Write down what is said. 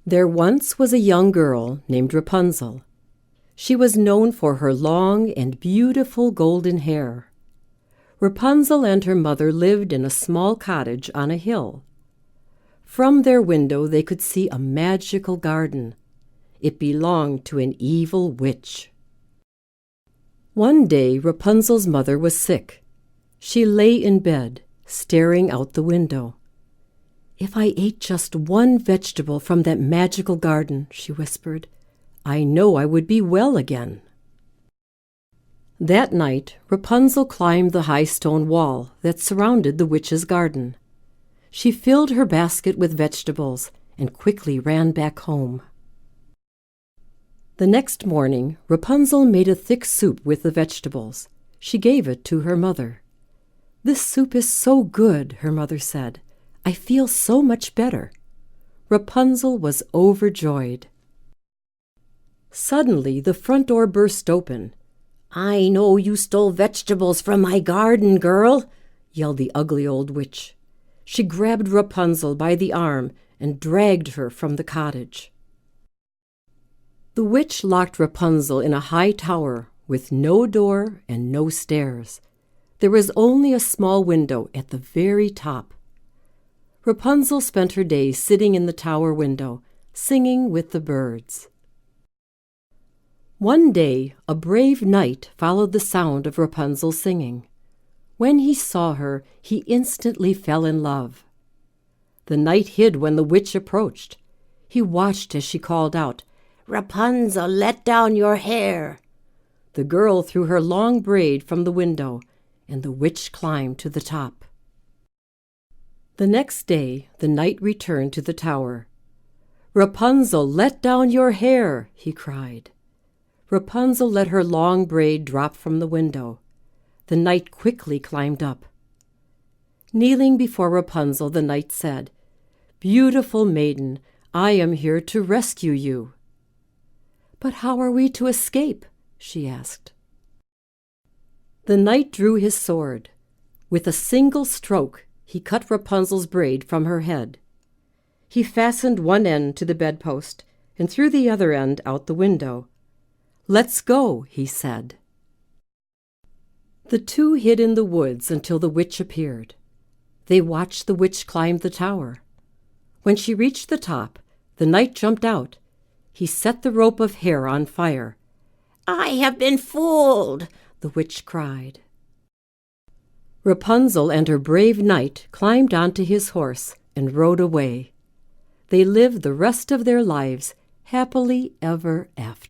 There once was a young girl named Rapunzel. She was known for her long and beautiful golden hair. Rapunzel and her mother lived in a small cottage on a hill. From their window they could see a magical garden. It belonged to an evil witch. One day Rapunzel's mother was sick. She lay in bed, staring out the window. "If I ate just one vegetable from that magical garden," she whispered, "I know I would be well again." That night Rapunzel climbed the high stone wall that surrounded the witch's garden. She filled her basket with vegetables and quickly ran back home. The next morning Rapunzel made a thick soup with the vegetables. She gave it to her mother. "This soup is so good," her mother said. "I feel so much better." Rapunzel was overjoyed. Suddenly the front door burst open. "I know you stole vegetables from my garden, girl," yelled the ugly old witch. She grabbed Rapunzel by the arm and dragged her from the cottage. The witch locked Rapunzel in a high tower with no door and no stairs. There was only a small window at the very top. Rapunzel spent her days sitting in the tower window, singing with the birds. One day a brave knight followed the sound of Rapunzel's singing. When he saw her, he instantly fell in love. The knight hid when the witch approached. He watched as she called out, "Rapunzel, let down your hair." The girl threw her long braid from the window, and the witch climbed to the top. The next day the knight returned to the tower. "Rapunzel, let down your hair," he cried. Rapunzel let her long braid drop from the window. The knight quickly climbed up. Kneeling before Rapunzel, the knight said, "Beautiful maiden, I am here to rescue you." "But how are we to escape?" she asked. The knight drew his sword. With a single stroke, he cut Rapunzel's braid from her head. He fastened one end to the bedpost and threw the other end out the window. "Let's go," he said. The two hid in the woods until the witch appeared. They watched the witch climb the tower. When she reached the top, the knight jumped out. He set the rope of hair on fire. "I have been fooled," the witch cried. Rapunzel and her brave knight climbed onto his horse and rode away. They lived the rest of their lives happily ever after.